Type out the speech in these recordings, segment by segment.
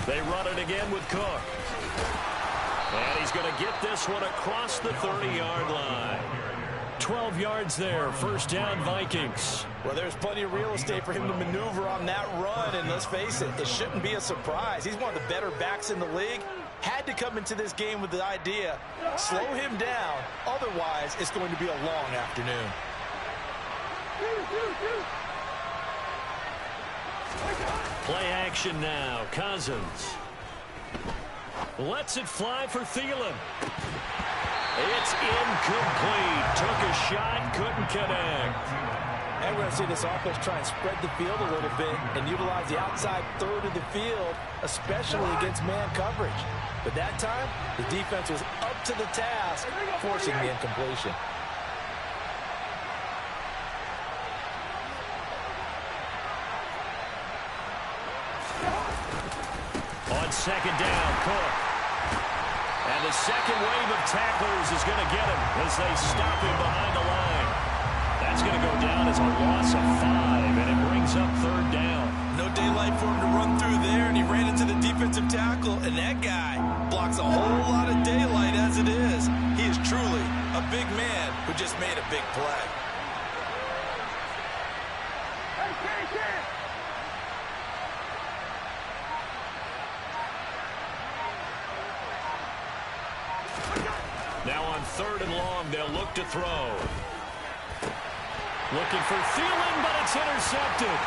They run it again with Cook. And he's going to get this one across the 30-yard line. 12 yards there, first down Vikings. Well, there's plenty of real estate for him to maneuver on that run, and let's face it, it shouldn't be a surprise. He's one of the better backs in the league. Had to come into this game with the idea, slow him down, otherwise it's going to be a long afternoon. Play action now, Cousins. Lets it fly for Thielen. It's incomplete. Took a shot, couldn't connect. And we're going to see this offense try and spread the field a little bit and utilize the outside third of the field, especially against man coverage. But that time, the defense was up to the task, forcing the incompletion. On second down, Cook. And the second wave of tacklers is going to get him as they stop him behind the line. That's going to go down as a loss of 5, and it brings up third down. No daylight for him to run through there, and he ran into the defensive tackle, and that guy blocks a whole lot of daylight as it is. He is truly a big man who just made a big play. Now on third and long, they'll look to throw. Looking for Thielen, but it's intercepted.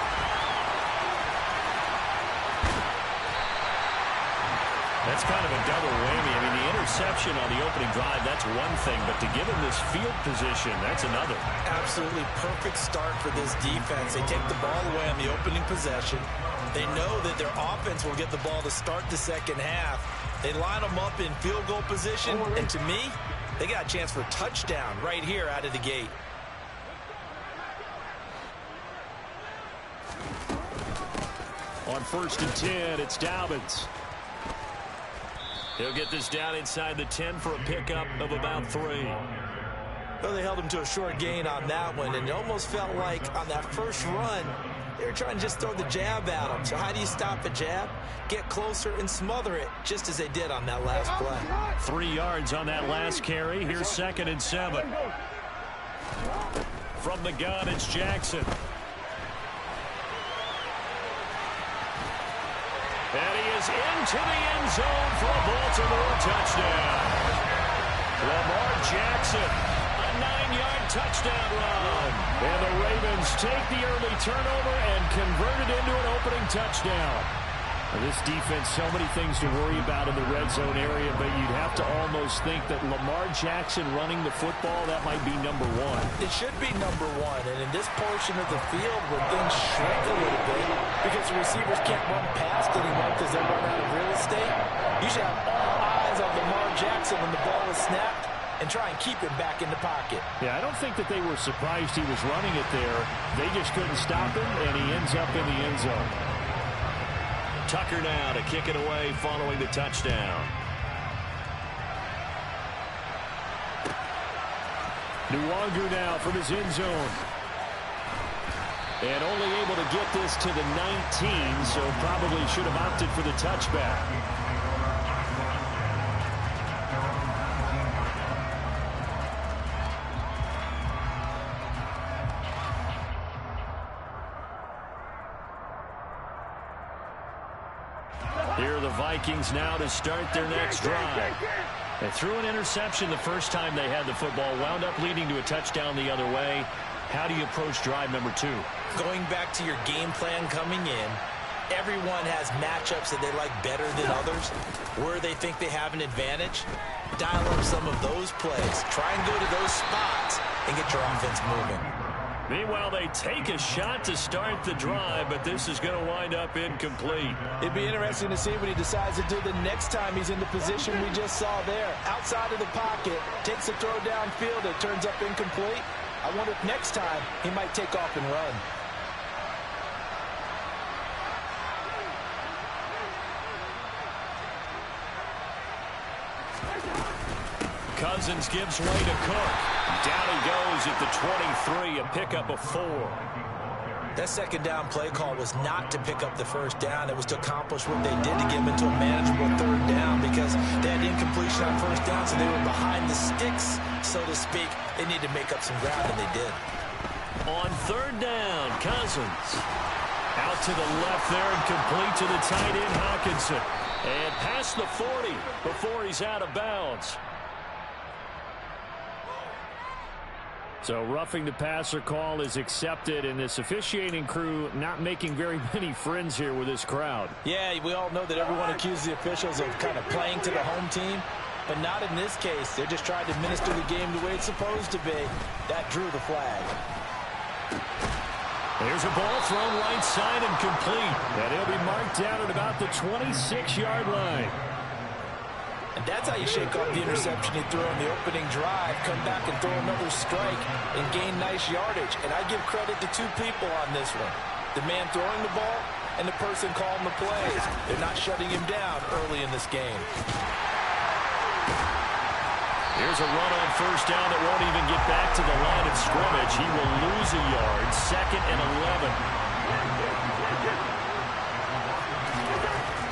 That's kind of a double whammy. I mean, the interception on the opening drive, that's one thing, but to give him this field position, that's another. Absolutely perfect start for this defense. They take the ball away on the opening possession. They know that their offense will get the ball to start the second half. They line them up in field goal position, and to me, they got a chance for a touchdown right here out of the gate. On first and 10, it's Dobbins. He'll get this down inside the 10 for a pickup of about 3. Well, they held him to a short gain on that one, and it almost felt like on that first run, they were trying to just throw the jab at him. So how do you stop a jab? Get closer and smother it, just as they did on that last play. 3 yards on that last carry. Here's second and 7. From the gun, it's Jackson. And he is into the end zone for a Baltimore touchdown. Lamar Jackson, a 9-yard touchdown run. And the Ravens take the early turnover and convert it into an opening touchdown. Now, this defense, so many things to worry about in the red zone area, but you'd have to almost think that Lamar Jackson running the football, that might be number 1. It should be number 1, and in this portion of the field where things shrink a little bit because the receivers can't run past anymore because they run out of real estate, you should have all eyes on Lamar Jackson when the ball is snapped and try and keep him back in the pocket. Yeah, I don't think that they were surprised he was running it there. They just couldn't stop him, and he ends up in the end zone. Tucker now to kick it away following the touchdown. Nwangu now from his end zone. And only able to get this to the 19, so probably should have opted for the touchback. Here are the Vikings now to start their next drive. They threw an interception the first time they had the football, wound up leading to a touchdown the other way. How do you approach drive number 2? Going back to your game plan coming in, everyone has matchups that they like better than others. Where they think they have an advantage, dial up some of those plays. Try and go to those spots and get your offense moving. Meanwhile, they take a shot to start the drive, but this is going to wind up incomplete. It'd be interesting to see what he decides to do the next time he's in the position we just saw there. Outside of the pocket, takes a throw downfield, it turns up incomplete. I wonder if next time he might take off and run. Cousins gives way to Cook. Down he goes at the 23, a pickup of 4. That second down play call was not to pick up the first down. It was to accomplish what they did to get them into a manageable third down because they had incompletion on first down, so they were behind the sticks, so to speak. They needed to make up some ground, and they did. On third down, Cousins. Out to the left there and complete to the tight end, Hawkinson. And past the 40 before he's out of bounds. So roughing the passer call is accepted, and this officiating crew not making very many friends here with this crowd. Yeah, we all know that everyone accuses the officials of kind of playing to the home team, but not in this case. They're just trying to administer the game the way it's supposed to be. That drew the flag. There's a ball thrown right side and complete. And he'll be marked down at about the 26-yard line. And that's how you shake off the interception he threw on the opening drive, come back and throw another strike and gain nice yardage. And I give credit to two people on this one. The man throwing the ball and the person calling the plays. They're not shutting him down early in this game. Here's a run on first down that won't even get back to the line of scrimmage. He will lose a yard, 2nd and 11.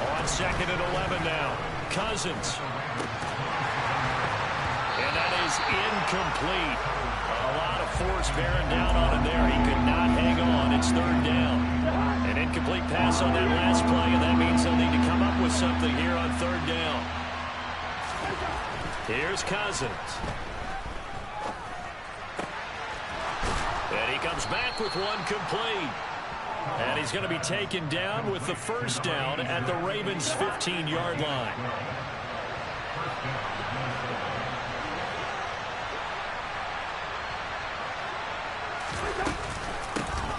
On 2nd and 11 now. Cousins. And that is incomplete. A lot of force bearing down on him there. He could not hang on. It's 3rd down. An incomplete pass on that last play, and that means they'll need to come up with something here on 3rd down. Here's Cousins. And he comes back with one complete. And he's going to be taken down with the first down at the Ravens' 15-yard line.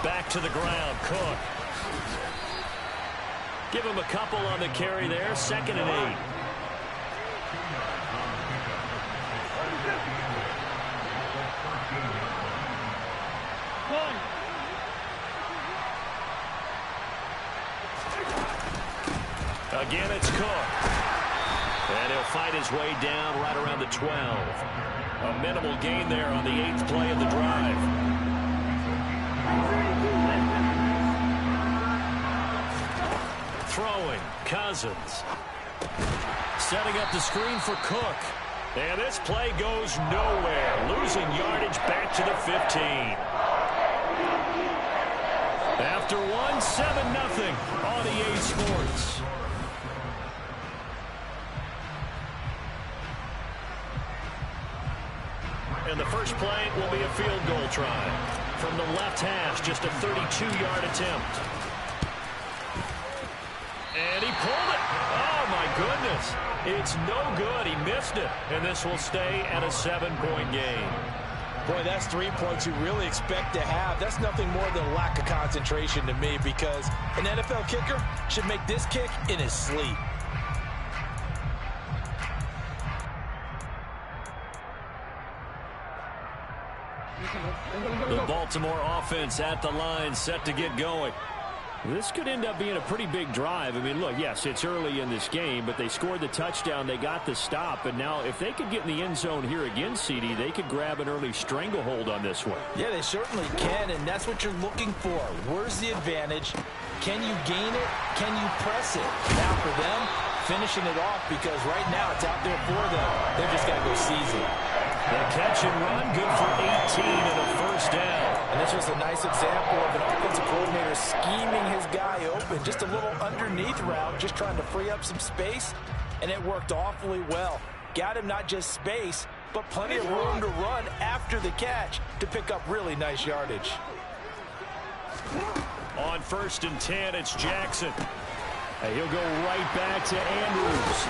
Back to the ground, Cook. Give him a couple on the carry there, 2nd and 8. Again, it's Cook. And he'll fight his way down right around the 12. A minimal gain there on the 8th play of the drive. Throwing, Cousins. Setting up the screen for Cook. And this play goes nowhere. Losing yardage back to the 15. After one, 7-0 on EA Sports. And the first play will be a field goal try. From the left hash, just a 32-yard attempt. And he pulled it. Oh, my goodness. It's no good. He missed it. And this will stay at a 7-point game. Boy, that's 3 points you really expect to have. That's nothing more than a lack of concentration to me because an NFL kicker should make this kick in his sleep. The Baltimore offense at the line, set to get going. This could end up being a pretty big drive. I mean, look, yes, it's early in this game, but they scored the touchdown, they got the stop, and now if they could get in the end zone here again, CD, they could grab an early stranglehold on this one. Yeah, they certainly can, and that's what you're looking for. Where's the advantage? Can you gain it? Can you press it? Now for them, finishing it off because right now it's out there for them. They've just got to go seize it. The catch and run, good for 18 and a first down. And this was a nice example of an offensive coordinator scheming his guy open. Just a little underneath route, just trying to free up some space, and it worked awfully well. Got him not just space, but plenty of room to run after the catch to pick up really nice yardage. On 1st and 10, it's Jackson. And he'll go right back to Andrews.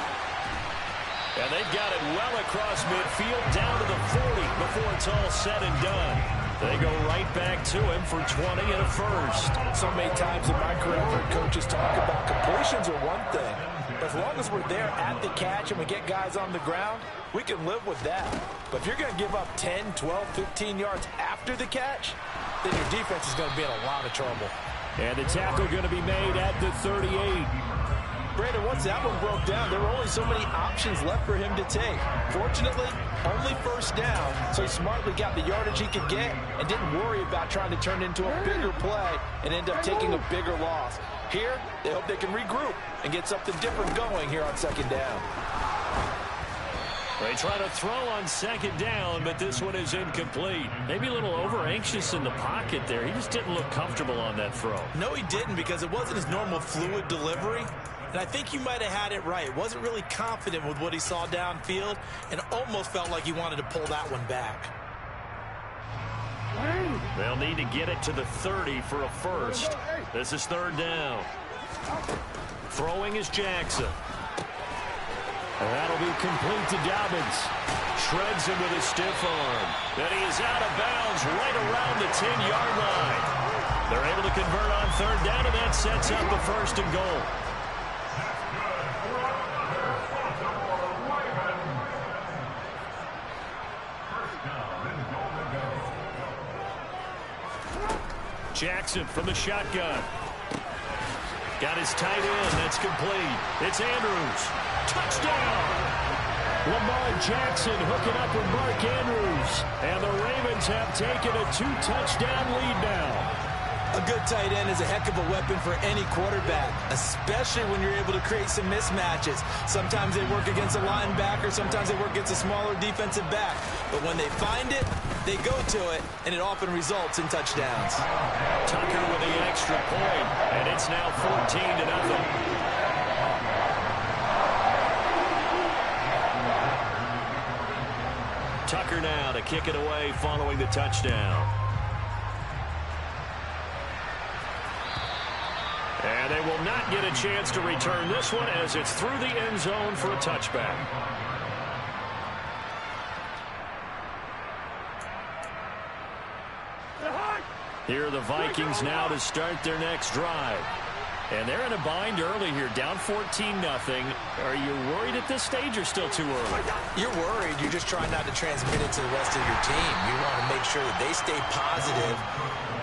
And they've got it well across midfield, down to the 40 before it's all said and done. They go right back to him for 20 and a first. So many times in my career, I've heard coaches talk about completions are one thing. But as long as we're there at the catch and we get guys on the ground, we can live with that. But if you're going to give up 10, 12, 15 yards after the catch, then your defense is going to be in a lot of trouble. And the tackle going to be made at the 38. Brandon, once that one broke down, there were only so many options left for him to take. Fortunately, only first down, so he smartly got the yardage he could get and didn't worry about trying to turn it into a bigger play and end up taking a bigger loss. Here, they hope they can regroup and get something different going here on second down. They try to throw on second down, but this one is incomplete. Maybe a little over-anxious in the pocket there. He just didn't look comfortable on that throw. No, he didn't, because it wasn't his normal fluid delivery. And I think you might have had it right. Wasn't really confident with what he saw downfield and almost felt like he wanted to pull that one back. They'll need to get it to the 30 for a first. This is third down. Throwing is Jackson. And that'll be complete to Dobbins. Shreds him with a stiff arm. Then he is out of bounds right around the 10-yard line. They're able to convert on third down, and that sets up the first and goal. Jackson from the shotgun. Got his tight end. That's complete. It's Andrews. Touchdown! Lamar Jackson hooking up with Mark Andrews. And the Ravens have taken a 2-touchdown lead now. A good tight end is a heck of a weapon for any quarterback, especially when you're able to create some mismatches. Sometimes they work against a linebacker, sometimes they work against a smaller defensive back. But when they find it, they go to it, and it often results in touchdowns. Tucker with the extra point, and it's now 14-0. Tucker now to kick it away following the touchdown. And they will not get a chance to return this one as it's through the end zone for a touchback. Here are the Vikings now to start their next drive. And they're in a bind early here, down 14-0. Are you worried at this stage or still too early? You're worried. You're just trying not to transmit it to the rest of your team. You want to make sure that they stay positive.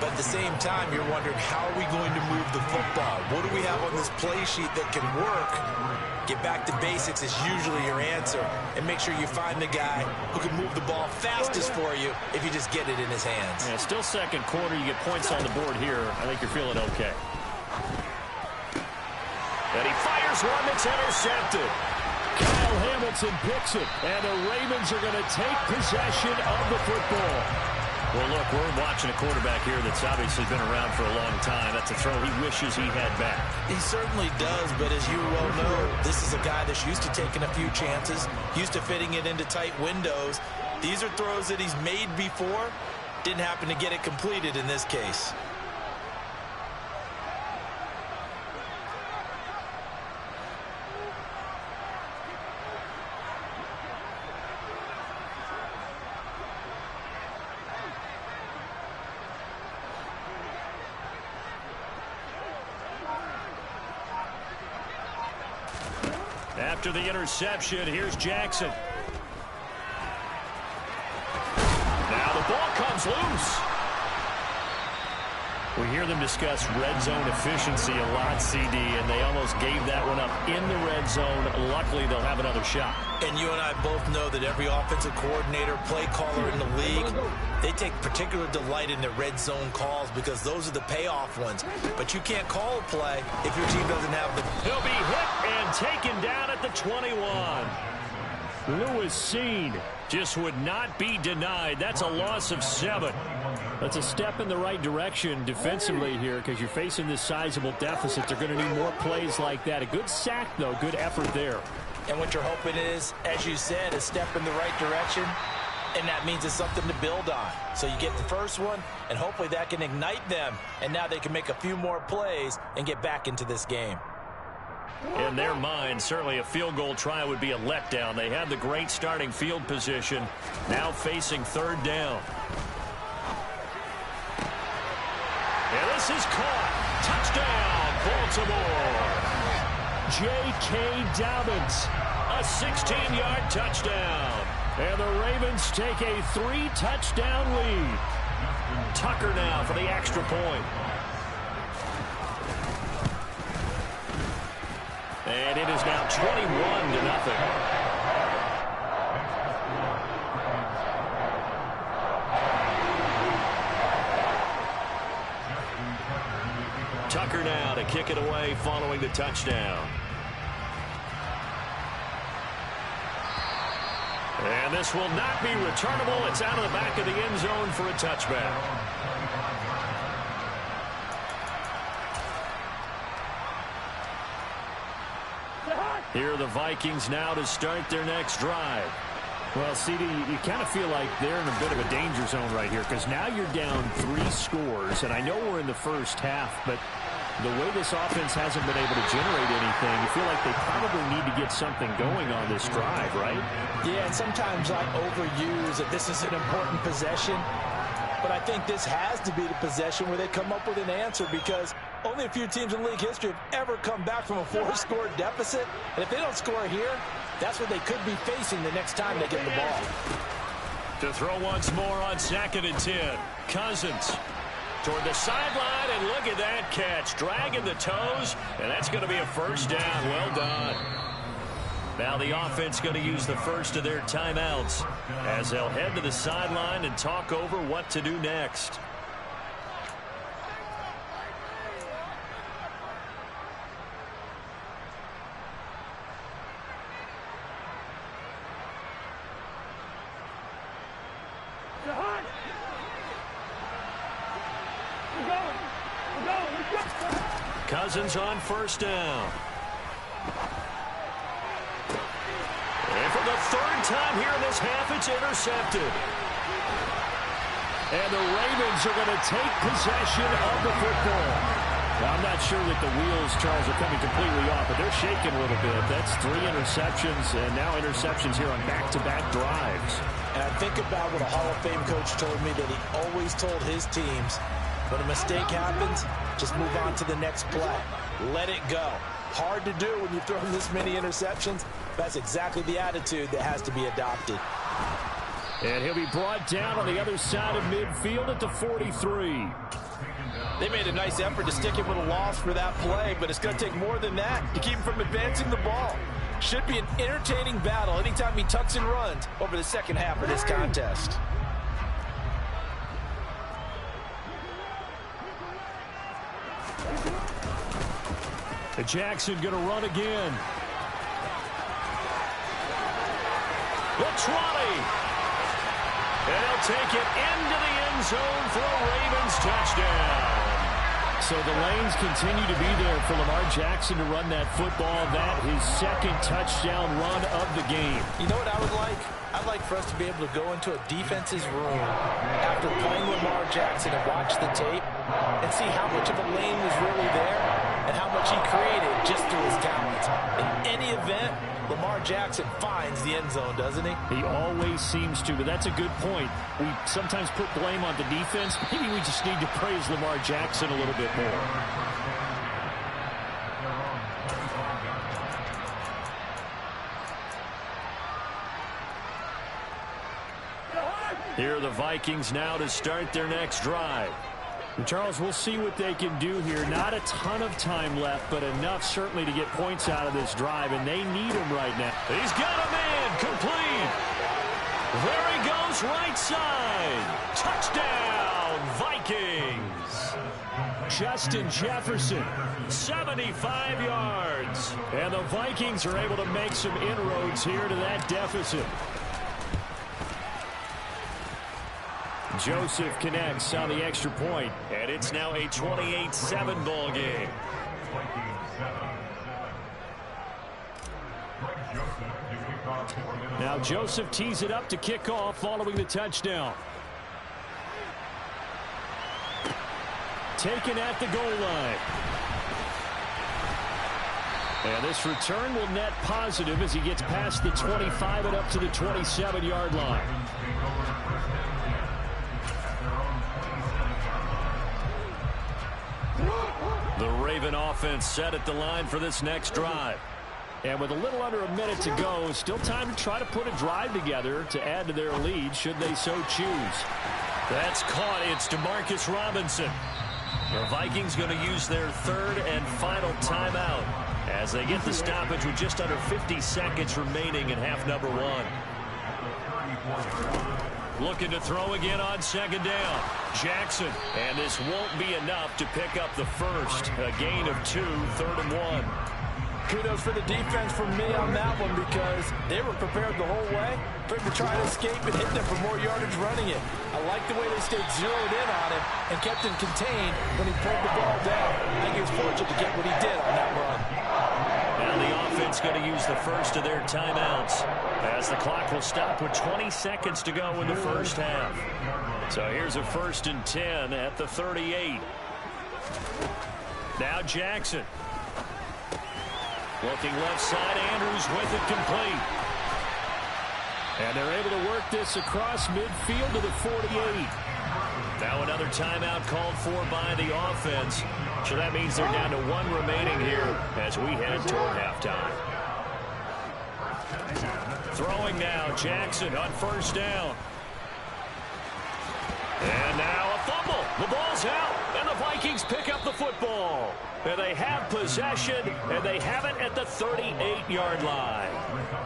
But at the same time, you're wondering, how are we going to move the football? What do we have on this play sheet that can work? Get back to basics is usually your answer. And make sure you find the guy who can move the ball fastest for you if you just get it in his hands. Yeah, still second quarter. You get points on the board here. I think you're feeling okay. And he fires one that's intercepted. Kyle Hamilton picks it. And the Ravens are going to take possession of the football. Well, look, we're watching a quarterback here that's obviously been around for a long time. That's a throw he wishes he had back. He certainly does, but as you well know, this is a guy that's used to taking a few chances, used to fitting it into tight windows. These are throws that he's made before. Didn't happen to get it completed in this case. After the interception, here's Jackson. Now the ball comes loose. We hear them discuss red zone efficiency a lot, CD, and they almost gave that one up in the red zone. Luckily, they'll have another shot. And you and I both know that every offensive coordinator, play caller in the league, they take particular delight in their red zone calls because those are the payoff ones. But you can't call a play if your team doesn't have the... He'll be hit and taken down at the 21. Lewis Seen just would not be denied. That's a loss of 7. That's a step in the right direction defensively here because you're facing this sizable deficit. They're going to need more plays like that. A good sack, though. Good effort there. And what you're hoping is, as you said, a step in the right direction, and that means it's something to build on. So you get the first one, and hopefully that can ignite them, and now they can make a few more plays and get back into this game. In their mind, certainly a field goal try would be a letdown. They had the great starting field position, now facing third down. And this is caught. Touchdown, Baltimore. J.K. Dobbins, a 16-yard touchdown. And the Ravens take a 3-touchdown lead. Tucker now for the extra point. And it is now 21-0. Tucker now to kick it away following the touchdown. And this will not be returnable. It's out of the back of the end zone for a touchback. Here are the Vikings now to start their next drive. Well, CD, you kind of feel like they're in a bit of a danger zone right here because now you're down 3 scores, and I know we're in the first half, but the way this offense hasn't been able to generate anything, you feel like they probably need to get something going on this drive, right? Yeah, and sometimes I overuse that this is an important possession, but I think this has to be the possession where they come up with an answer because only a few teams in league history have ever come back from a 4-score deficit, and if they don't score here, that's what they could be facing the next time they get the ball. To throw once more on 2nd and 10. Cousins toward the sideline, and look at that catch. Dragging the toes, and that's going to be a first down. Well done. Now the offense going to use the first of their timeouts as they'll head to the sideline and talk over what to do next. Cousins on first down. And for the 3rd time here in this half, it's intercepted. And the Ravens are going to take possession of the football. Now, I'm not sure that the wheels, Charles, are coming completely off, but they're shaking a little bit. That's 3 interceptions, and now interceptions here on back-to-back drives. And I think about what a Hall of Fame coach told me that he always told his teams, when a mistake happens, just move on to the next play. Let it go. Hard to do when you throw this many interceptions. That's exactly the attitude that has to be adopted. And he'll be brought down on the other side of midfield at the 43. They made a nice effort to stick him with a loss for that play, but it's going to take more than that to keep him from advancing the ball. Should be an entertaining battle anytime he tucks and runs over the second half of this contest. And Jackson going to run again. The 20. And he'll take it into the end zone for a Ravens touchdown. So the lanes continue to be there for Lamar Jackson to run that football. That his 2nd touchdown run of the game. You know what I would like? I'd like for us to be able to go into a defense's room after playing Lamar Jackson and watch the tape and see how much of a lane was really there and how much he created just through his talents. In any event, Lamar Jackson finds the end zone, doesn't he? He always seems to, but that's a good point. We sometimes put blame on the defense. Maybe we just need to praise Lamar Jackson a little bit more. Here are the Vikings now to start their next drive. And Charles, we'll see what they can do here. Not a ton of time left, but enough certainly to get points out of this drive, and they need him right now. He's got a man complete. There he goes, right side. Touchdown, Vikings. Justin Jefferson, 75 yards. and the Vikings are able to make some inroads here to that deficit. Joseph connects on the extra point. And it's now a 28-7 ball game. Now Joseph tees it up to kick off following the touchdown. Taken at the goal line. And this return will net positive as he gets past the 25 and up to the 27-yard line. The Raven offense set at the line for this next drive. And with a little under a minute to go, still time to try to put a drive together to add to their lead should they so choose. That's caught. It's Demarcus Robinson. The Vikings going to use their 3rd and final timeout as they get the stoppage with just under 50 seconds remaining in half number one. Looking to throw again on second down. Jackson. And this won't be enough to pick up the first. A gain of 2, 3rd and 1. Kudos for the defense from me on that one because they were prepared the whole way for him to try to escape and hit them for more yardage running it. I like the way they stayed zeroed in on him and kept him contained when he pulled the ball down. I think he was fortunate to get what he did on that run. Now the offense going to use the first of their timeouts as the clock will stop with 20 seconds to go in the first half. So here's a 1st and 10 at the 38. Now Jackson. Looking left side, Andrews with it complete. And they're able to work this across midfield to the 48. Now another timeout called for by the offense. So that means they're down to 1 remaining here as we head toward halftime. Throwing now, Jackson on 1st down. And now a fumble. The ball's out, and the Vikings pick up the football. And they have possession, and they have it at the 38-yard line.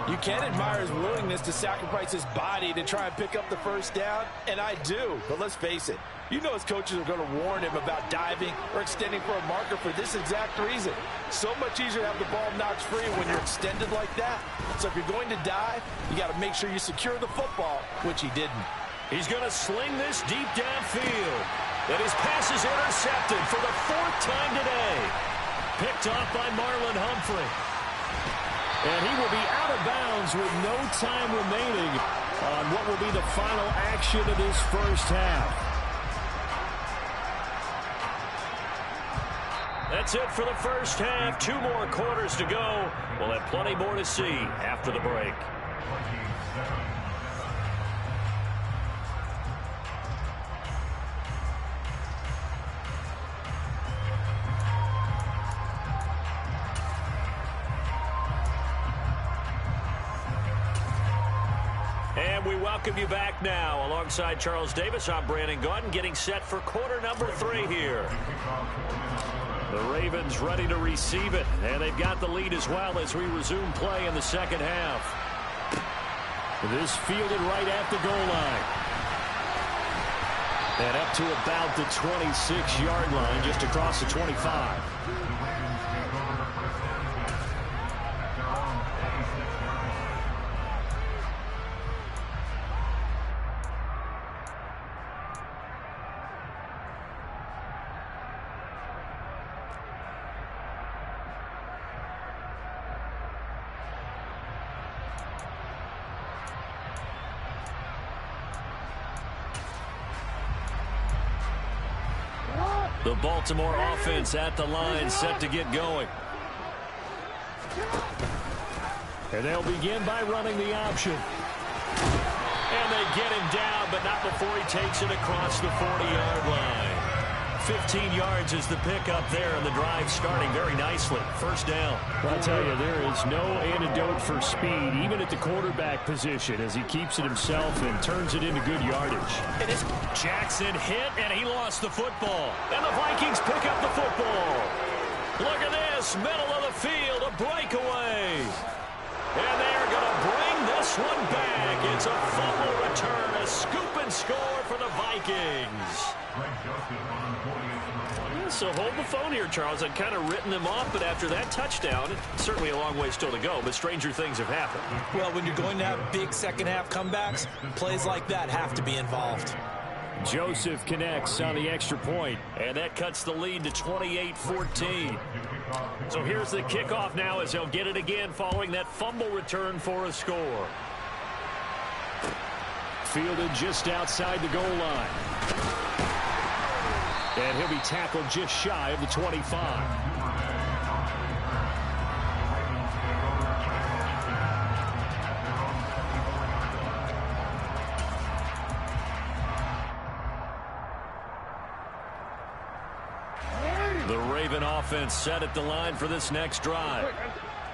You can admire his willingness to sacrifice his body to try and pick up the first down, and I do. But let's face it, you know his coaches are going to warn him about diving or extending for a marker for this exact reason. So much easier to have the ball knocked free when you're extended like that. So if you're going to dive, you got to make sure you secure the football, which he didn't. He's going to sling this deep downfield. And his pass is intercepted for the 4th time today. Picked off by Marlon Humphrey. And he will be out of bounds with no time remaining on what will be the final action of this first half. That's it for the first half. 2 more quarters to go. We'll have plenty more to see after the break. And we welcome you back now. Alongside Charles Davis, I'm Brandon Gaudin, getting set for quarter number 3 here. The Ravens ready to receive it, and they've got the lead as well as we resume play in the second half. This fielded right at the goal line. And up to about the 26-yard line, just across the 25. The Baltimore offense at the line, set to get going. And they'll begin by running the option. And they get him down, but not before he takes it across the 40-yard line. 15 yards is the pickup there, and the drive starting very nicely. First down. Well, I'll tell you, there is no antidote for speed, even at the quarterback position, as he keeps it himself and turns it into good yardage. It is Jackson hit, and he lost the football. And the Vikings pick up the football. Look at this, middle of the field, a breakaway. And they are going to bring this one back. It's a fumble return, a scoop and score for the Vikings. So hold the phone here, Charles. I'd kind of written them off, but after that touchdown, certainly a long way still to go, but stranger things have happened. Well, when you're going to have big second-half comebacks, plays like that have to be involved. Joseph connects on the extra point. And that cuts the lead to 28-14. So here's the kickoff now as they'll get it again following that fumble return for a score. Fielded just outside the goal line. And he'll be tackled just shy of the 25. The Raven offense set at the line for this next drive.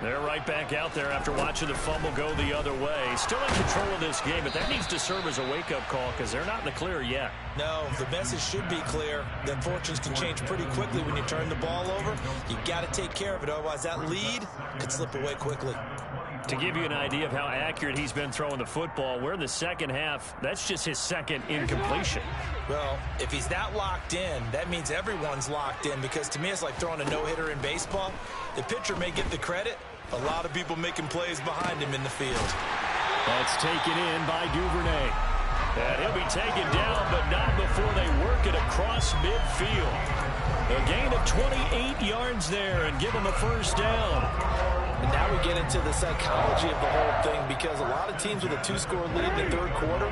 They're right back out there after watching the fumble go the other way. Still in control of this game, but that needs to serve as a wake-up call because they're not in the clear yet. No, the message should be clear. That fortunes can change pretty quickly when you turn the ball over. You got to take care of it, otherwise that lead could slip away quickly. To give you an idea of how accurate he's been throwing the football, we're in the second half. That's just his second incompletion. Well, if he's not locked in, that means everyone's locked in, because to me it's like throwing a no-hitter in baseball. The pitcher may get the credit. A lot of people making plays behind him in the field. That's taken in by Duvernay. And he'll be taken down, but not before they work it across midfield. A gain of 28 yards there and give him a first down. And now we get into the psychology of the whole thing, because a lot of teams with a 2-score lead in the third quarter,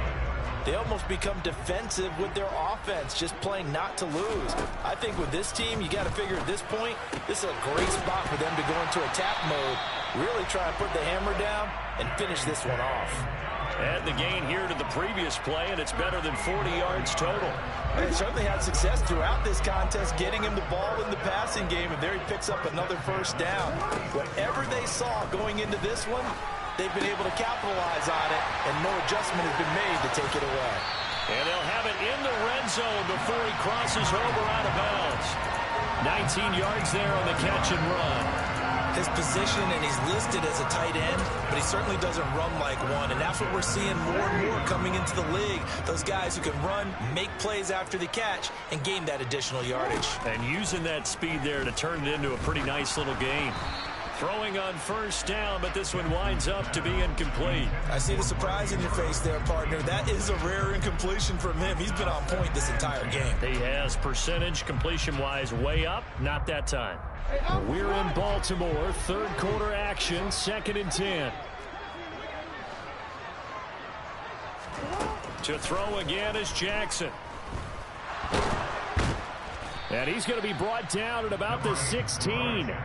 they almost become defensive with their offense, just playing not to lose. I think with this team, you got to figure at this point, this is a great spot for them to go into attack mode, really try and put the hammer down and finish this one off. Add the gain here to the previous play, and it's better than 40 yards total. They certainly had success throughout this contest, getting him the ball in the passing game, and there he picks up another first down. Whatever they saw going into this one, they've been able to capitalize on it, and no adjustment has been made to take it away. And they'll have it in the red zone before he crosses over out of bounds. 19 yards there on the catch and run. His position, and he's listed as a tight end, but he certainly doesn't run like one, and that's what we're seeing more and more coming into the league. Those guys who can run, make plays after the catch, and gain that additional yardage. And using that speed there to turn it into a pretty nice little gain. Throwing on first down, but this one winds up to be incomplete. I see the surprise in your face there, partner. That is a rare incompletion from him. He's been on point this entire game. He has percentage completion-wise way up, not that time. We're in Baltimore, third quarter action, 2nd and 10. To throw again is Jackson. And he's going to be brought down at about the 16.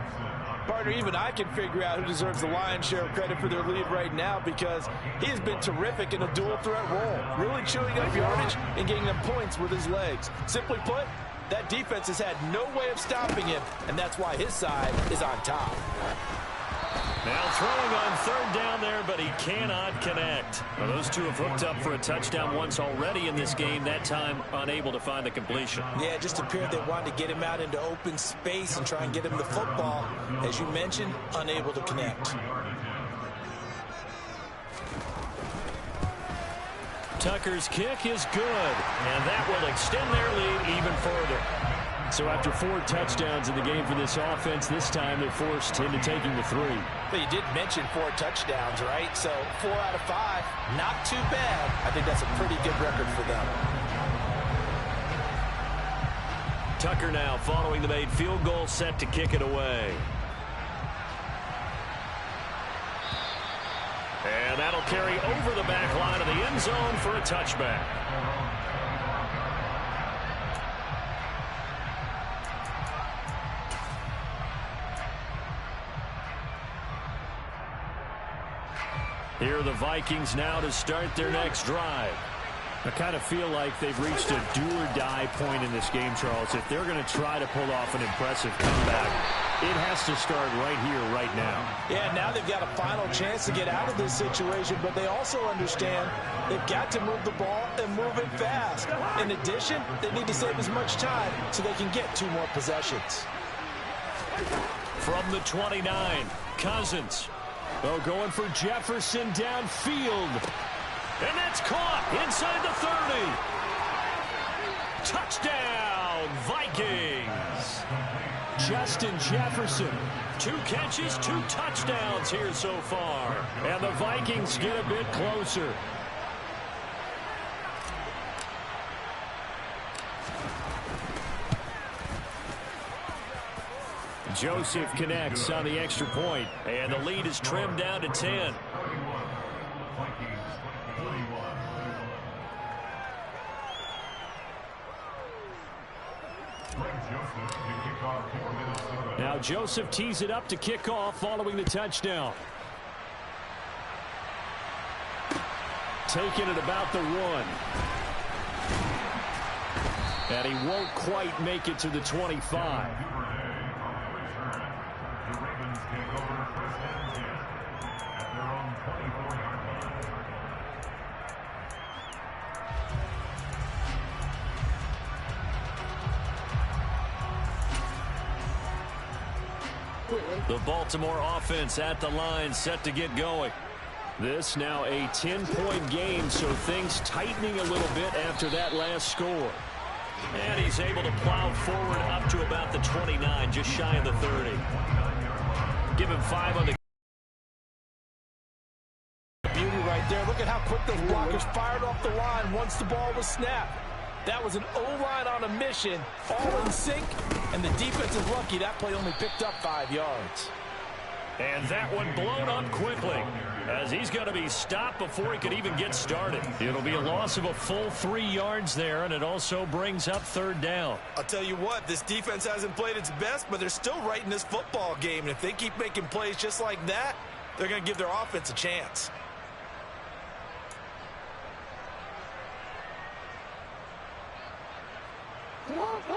Partner, even I can figure out who deserves the lion's share of credit for their lead right now, because he has been terrific in a dual threat role, really chewing up yardage and getting them points with his legs. Simply put, that defense has had no way of stopping him, and that's why his side is on top. Now throwing on third down there, but he cannot connect. Well, those two have hooked up for a touchdown once already in this game, that time unable to find the completion. Yeah, it just appeared they wanted to get him out into open space and try and get him the football. As you mentioned, unable to connect. Tucker's kick is good, and that will extend their lead even further. So after 4 touchdowns in the game for this offense, this time they're forced into taking the 3. But you did mention 4 touchdowns, right? So 4 out of 5, not too bad. I think that's a pretty good record for them. Tucker now following the made field goal, set to kick it away. And that'll carry over the back line of the end zone for a touchback. Here are the Vikings now to start their next drive. I kind of feel like they've reached a do-or-die point in this game, Charles. If they're going to try to pull off an impressive comeback, it has to start right here, right now. Yeah, now they've got a final chance to get out of this situation, but they also understand they've got to move the ball and move it fast. In addition, they need to save as much time so they can get 2 more possessions. From the 29, Cousins. Oh, going for Jefferson downfield. And that's caught inside the 30. Touchdown, Vikings. Justin Jefferson. 2 catches, 2 touchdowns here so far. And the Vikings get a bit closer. Joseph connects on the extra point, and the lead is trimmed down to 10. Now Joseph tees it up to kick off following the touchdown. Taking it about the 1. And he won't quite make it to the 25. The Baltimore offense at the line, set to get going. This now a 10-point game, so things tightening a little bit after that last score. And he's able to plow forward up to about the 29, just shy of the 30. Give him 5 on the beauty right there. Look at how quick those blockers fired off the line once the ball was snapped. That was an O-line on a mission, all in sync, and the defense is lucky that play only picked up 5 yards. And that one blown up quickly, as he's going to be stopped before he could even get started. It'll be a loss of a full 3 yards there, and it also brings up 3rd down. I'll tell you what, this defense hasn't played its best, but they're still right in this football game. And if they keep making plays just like that, they're going to give their offense a chance.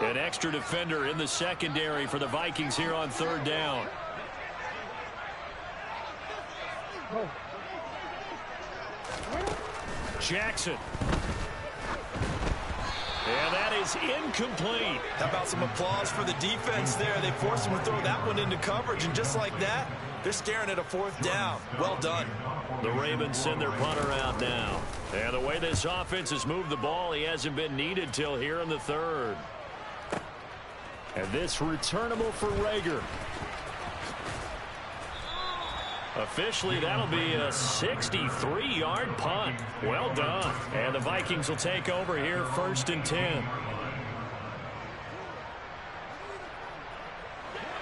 An extra defender in the secondary for the Vikings here on 3rd down. Jackson. And that is incomplete. How about some applause for the defense there? They forced him to throw that one into coverage, and just like that, they're staring at a 4th down. Well done. The Ravens send their punter out now. And the way this offense has moved the ball, he hasn't been needed till here in the 3rd. And this returnable for Rager. Officially, that'll be a 63-yard punt. Well done. And the Vikings will take over here 1st and 10.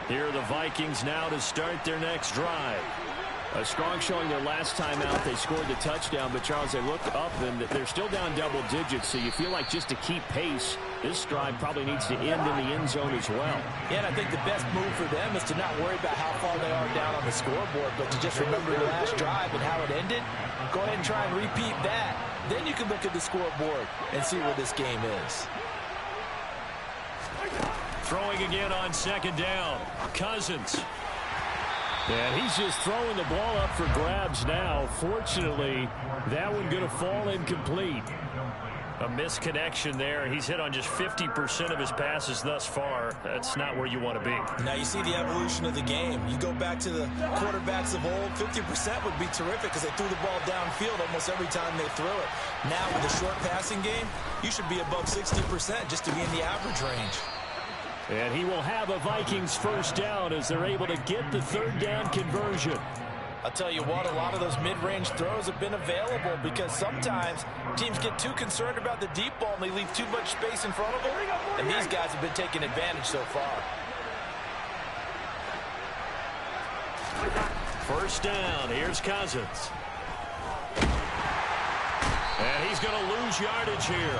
Here are the Vikings now to start their next drive. A strong showing their last time out. They scored the touchdown, but Charles, they looked up and they're still down double digits, so you feel like just to keep pace, this drive probably needs to end in the end zone as well. Yeah, and I think the best move for them is to not worry about how far they are down on the scoreboard, but to just remember the last drive and how it ended. Go ahead and try and repeat that. Then you can look at the scoreboard and see where this game is. Throwing again on 2nd down. Cousins. And he's just throwing the ball up for grabs now. Fortunately, that one going to fall incomplete. A misconnection there. He's hit on just 50% of his passes thus far. That's not where you want to be. Now you see the evolution of the game. You go back to the quarterbacks of old, 50% would be terrific because they threw the ball downfield almost every time they threw it. Now with a short passing game, you should be above 60% just to be in the average range. And he will have a Vikings 1st down as they're able to get the 3rd down conversion. I'll tell you what, a lot of those mid-range throws have been available because sometimes teams get too concerned about the deep ball and they leave too much space in front of them. And these guys have been taking advantage so far. 1st down. Here's Cousins. And he's going to lose yardage here.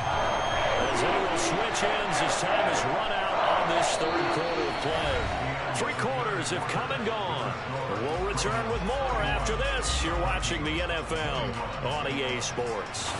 As they will switch ends as time has run out on this 3rd quarter of play. 3 quarters have come and gone. We'll return with more after this. You're watching the NFL on EA Sports.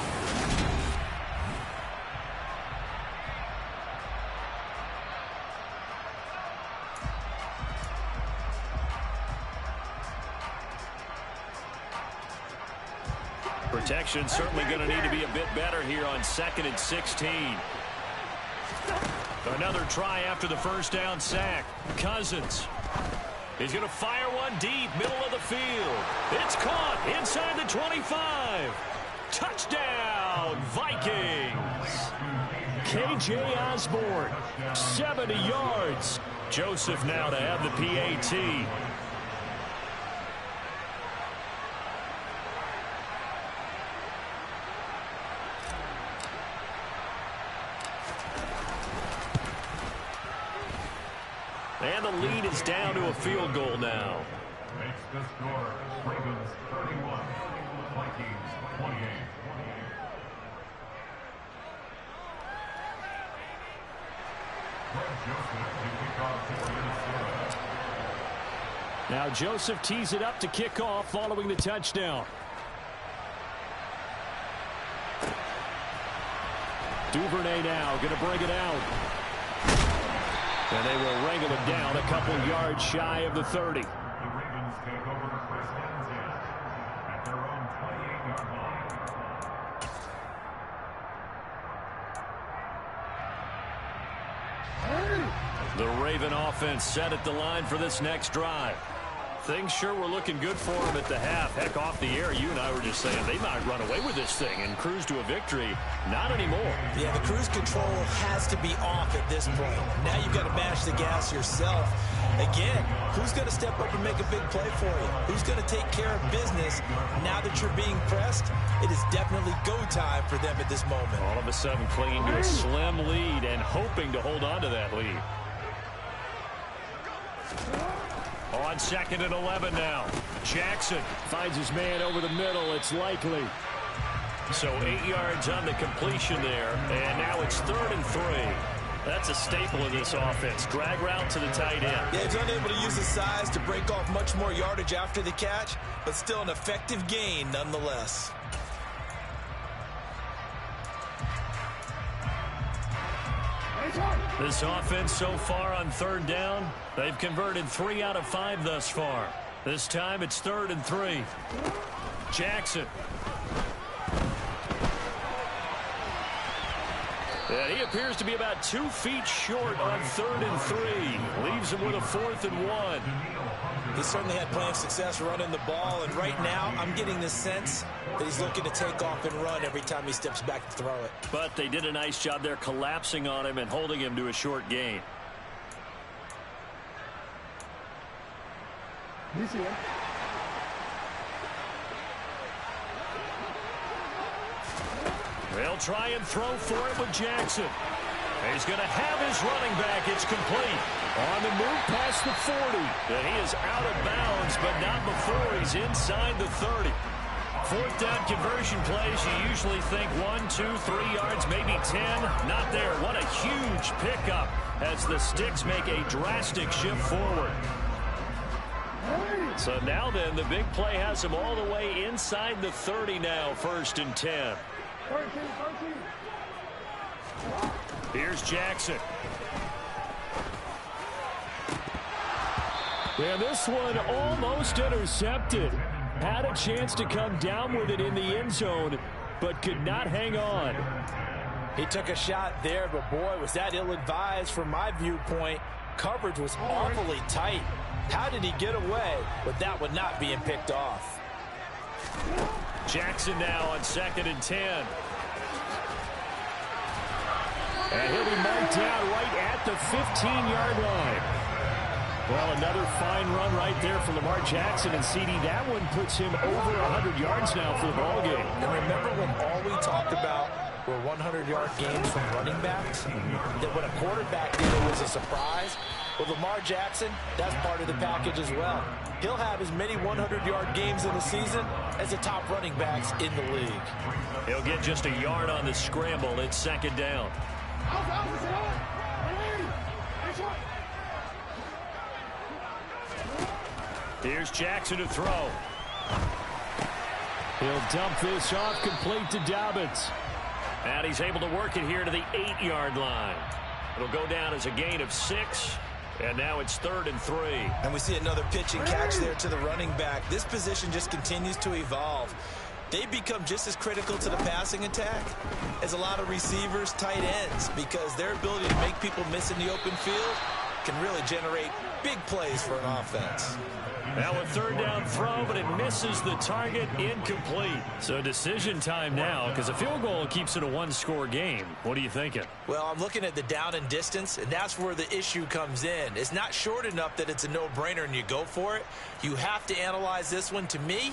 Protection certainly going to need to be a bit better here on 2nd and 16. Another try after the 1st down sack. Cousins. He's going to fire one deep, middle of the field. It's caught inside the 25. Touchdown, Vikings. K.J. Osborne, 70 yards. Joseph now to have the PAT. And the lead is down to a field goal now. Makes the score Ravens 31, Vikings 28. Now Joseph tees it up to kick off following the touchdown. Duvernay now going to bring it out. And they will wrangle it down a couple yards shy of the 30. The Ravens take over the 1st and 10 at their own 28-yard line. The Raven offense set at the line for this next drive. Things sure were looking good for them at the half. Heck, off the air, you and I were just saying they might run away with this thing and cruise to a victory. Not anymore. Yeah, the cruise control has to be off at this point. Now you've got to mash the gas yourself. Again, who's going to step up and make a big play for you? Who's going to take care of business now that you're being pressed? It is definitely go time for them at this moment. All of a sudden clinging to a slim lead and hoping to hold on to that lead. On 2nd and 11 now. Jackson finds his man over the middle. It's likely. So 8 yards on the completion there. And now it's 3rd and 3. That's a staple of this offense. Drag route to the tight end. Yeah, he's unable to use his size to break off much more yardage after the catch, but still an effective gain nonetheless. This offense so far on 3rd down, they've converted 3 out of 5 thus far. This time it's 3rd and 3. Jackson. And he appears to be about 2 feet short on 3rd and 3. Leaves him with a 4th and 1. He certainly had plenty of success running the ball, and right now I'm getting the sense that he's looking to take off and run every time he steps back to throw it. But they did a nice job there collapsing on him and holding him to a short gain. They'll try and throw for it with Jackson. He's going to have his running back. It's complete. On the move past the 40. And he is out of bounds, but not before he's inside the 30. 4th down conversion plays, you usually think 1, 2, 3 yards, maybe 10. Not there. What a huge pickup as the Sticks make a drastic shift forward. So now then, the big play has him all the way inside the 30 now, 1st and 10. Here's Jackson. And this one almost intercepted. Had a chance to come down with it in the end zone, but could not hang on. He took a shot there, but boy, was that ill-advised from my viewpoint. Coverage was awfully tight. How did he get away with that one not being picked off? Jackson now on 2nd and 10. And he'll be marked down right at the 15-yard line. Well, another fine run right there from Lamar Jackson, and CD, that one puts him over 100 yards now for the ball game. And remember when all we talked about were 100-yard games from running backs? That when a quarterback did it was a surprise? With Lamar Jackson, that's part of the package as well. He'll have as many 100-yard games in the season as the top running backs in the league. He'll get just a yard on the scramble. It's 2nd down. Here's Jackson to throw. He'll dump this off complete to Dobbins. And he's able to work it here to the 8-yard line. It'll go down as a gain of 6. And now it's 3rd and 3. And we see another pitch and catch there to the running back. This position just continues to evolve. They become just as critical to the passing attack as a lot of receivers, tight ends, because their ability to make people miss in the open field can really generate big plays for an offense. Now a 3rd down throw, but it misses the target, incomplete. So decision time now, because a field goal keeps it a 1-score game. What are you thinking? Well, I'm looking at the down and distance, and that's where the issue comes in. It's not short enough that it's a no-brainer and you go for it. You have to analyze this one. To me,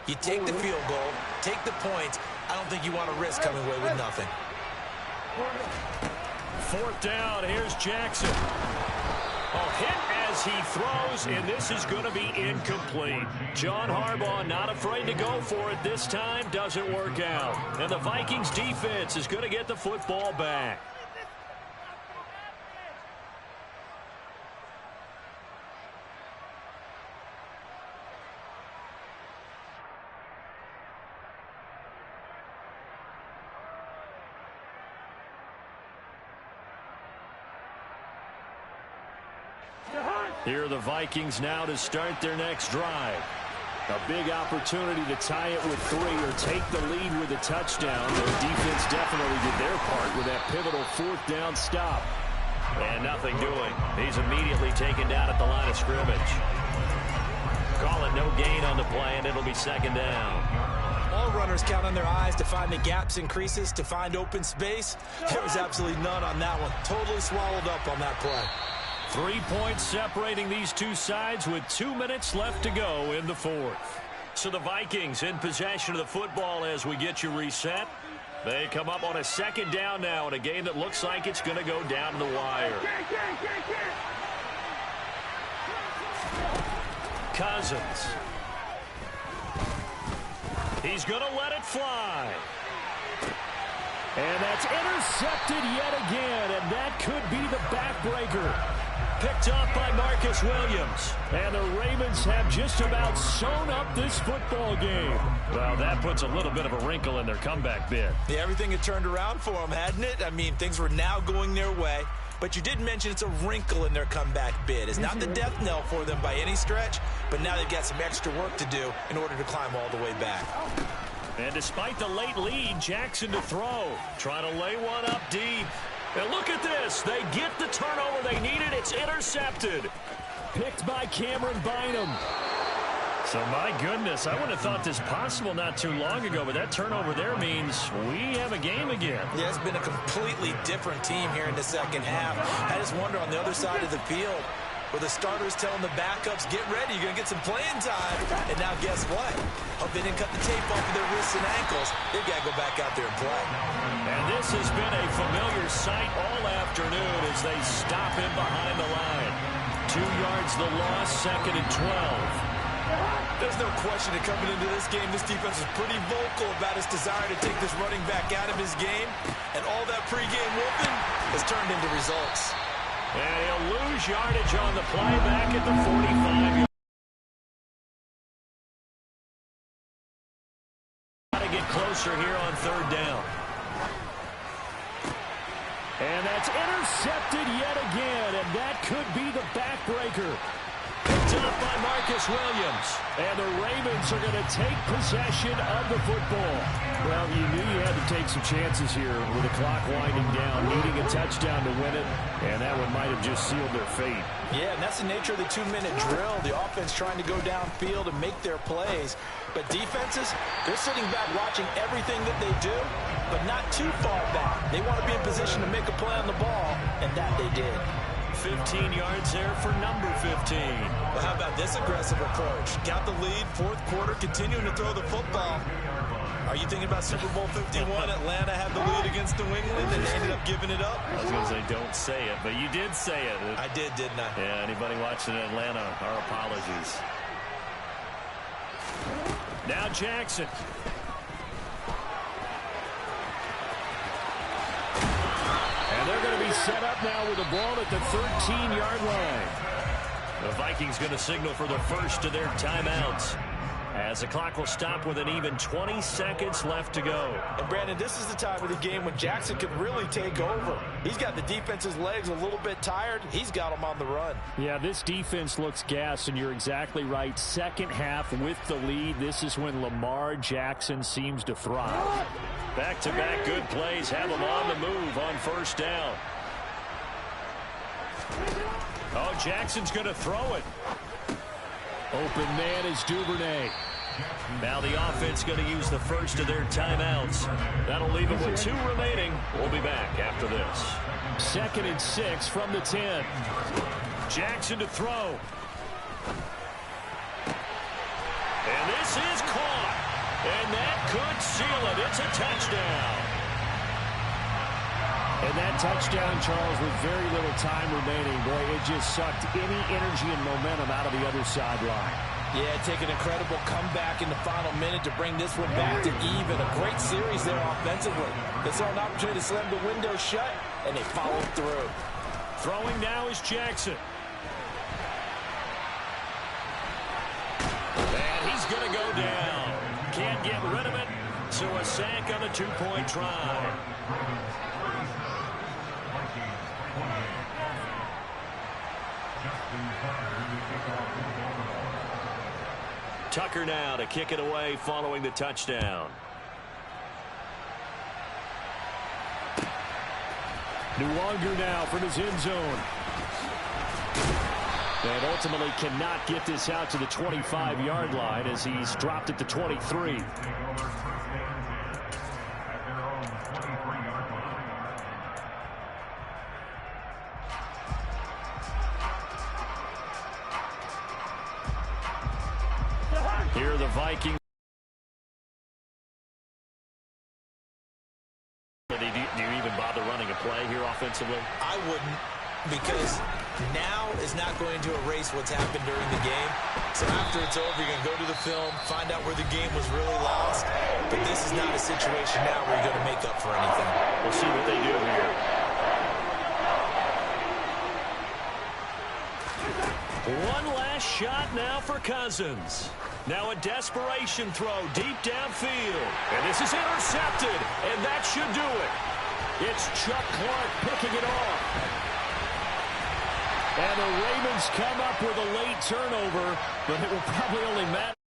you take the field goal, take the points. I don't think you want to risk coming away with nothing. 4th down, here's Jackson. Hit as he throws, and this is going to be incomplete. John Harbaugh not afraid to go for it this time. Doesn't work out. And the Vikings defense is going to get the football back. Here are the Vikings now to start their next drive. A big opportunity to tie it with 3 or take the lead with a touchdown. Their defense definitely did their part with that pivotal 4th down stop. And nothing doing. He's immediately taken down at the line of scrimmage. Call it no gain on the play, and it'll be second down. All runners count on their eyes to find the gaps and creases, to find open space. There was absolutely none on that one. Totally swallowed up on that play. 3 points separating these two sides with 2 minutes left to go in the fourth. So the Vikings in possession of the football as we get you reset. They come up on a second down now in a game that looks like it's going to go down to the wire. Cousins. He's going to let it fly. And that's intercepted yet again, and that could be the backbreaker. Picked up by Marcus Williams. And the Ravens have just about sewn up this football game. Well, that puts a little bit of a wrinkle in their comeback bid. Yeah, everything had turned around for them, hadn't it? I mean, things were now going their way. But you did mention it's a wrinkle in their comeback bid. It's not the death knell for them by any stretch, but now they've got some extra work to do in order to climb all the way back. And despite the late lead, Jackson to throw. Trying to lay one up deep. And look at this. They get the turnover they needed. It's intercepted. Picked by Cameron Bynum. So, my goodness, I wouldn't have thought this possible not too long ago, but that turnover there means we have a game again. Yeah, it's been a completely different team here in the second half. I just wonder on the other side of the field, where the starters telling the backups, get ready, you're going to get some playing time. And now guess what? Hope they didn't cut the tape off of their wrists and ankles. They've got to go back out there and play. And this has been a familiar sight all afternoon as they stop him behind the line. 2 yards the loss, second and 12. There's no question that coming into this game, this defense is pretty vocal about its desire to take this running back out of his game. And all that pregame whooping has turned into results. And he'll lose yardage on the play back at the 45. Got to get closer here on third down. And that's intercepted yet again, and that could be the backbreaker. Picked up by Marcus Williams. And the Ravens are going to take possession of the football. Well, you knew you had to take some chances here with the clock winding down, needing a touchdown to win it, and that one might have just sealed their fate. Yeah, and that's the nature of the 2-minute drill. The offense trying to go downfield and make their plays. But defenses, they're sitting back watching everything that they do, but not too far back. They want to be in position to make a play on the ball, and that they did. 15 yards there for number 15. Well, how about this aggressive approach? Got the lead, fourth quarter, continuing to throw the football. Are you thinking about Super Bowl 51? Atlanta had the lead against New England, and they ended up giving it up? I was going to say, don't say it, but you did say it. I did, didn't I? Yeah, anybody watching Atlanta, our apologies. Now Jackson. And they're going to be set up now with the ball at the 13-yard line. The Vikings going to signal for the first of their timeouts, as the clock will stop with an even 20 seconds left to go. And, Brandon, this is the time of the game when Jackson could really take over. He's got the defense's legs a little bit tired. He's got them on the run. Yeah, this defense looks gassed, and you're exactly right. Second half with the lead, this is when Lamar Jackson seems to thrive. Back-to-back good plays have them on the move on first down. Oh, Jackson's going to throw it. Open man is Duvernay. Now the offense going to use the first of their timeouts. That'll leave it with 2 remaining. We'll be back after this. 2nd and 6 from the 10. Jackson to throw. And this is caught. And that could seal it. It's a touchdown. And that touchdown, Charles, with very little time remaining, boy, it just sucked any energy and momentum out of the other sideline. Yeah, take an incredible comeback in the final minute to bring this one back to even. A great series there offensively. They saw an opportunity to slam the window shut, and they followed through. Throwing now is Jackson. And he's going to go down. Can't get rid of it, so a sack on the 2-point try. Tucker now to kick it away following the touchdown. No longer now from his end zone. And ultimately cannot get this out to the 25-yard line as he's dropped it to 23. Here are the Vikings. Do you even bother running a play here offensively? I wouldn't, because now is not going to erase what's happened during the game. So after it's over, you're going to go to the film, find out where the game was really lost. But this is not a situation now where you're going to make up for anything. We'll see what they do here. One last shot now for Cousins. Now a desperation throw deep downfield. And this is intercepted, and that should do it. It's Chuck Clark picking it off. And the Ravens come up with a late turnover, but it will probably only matter.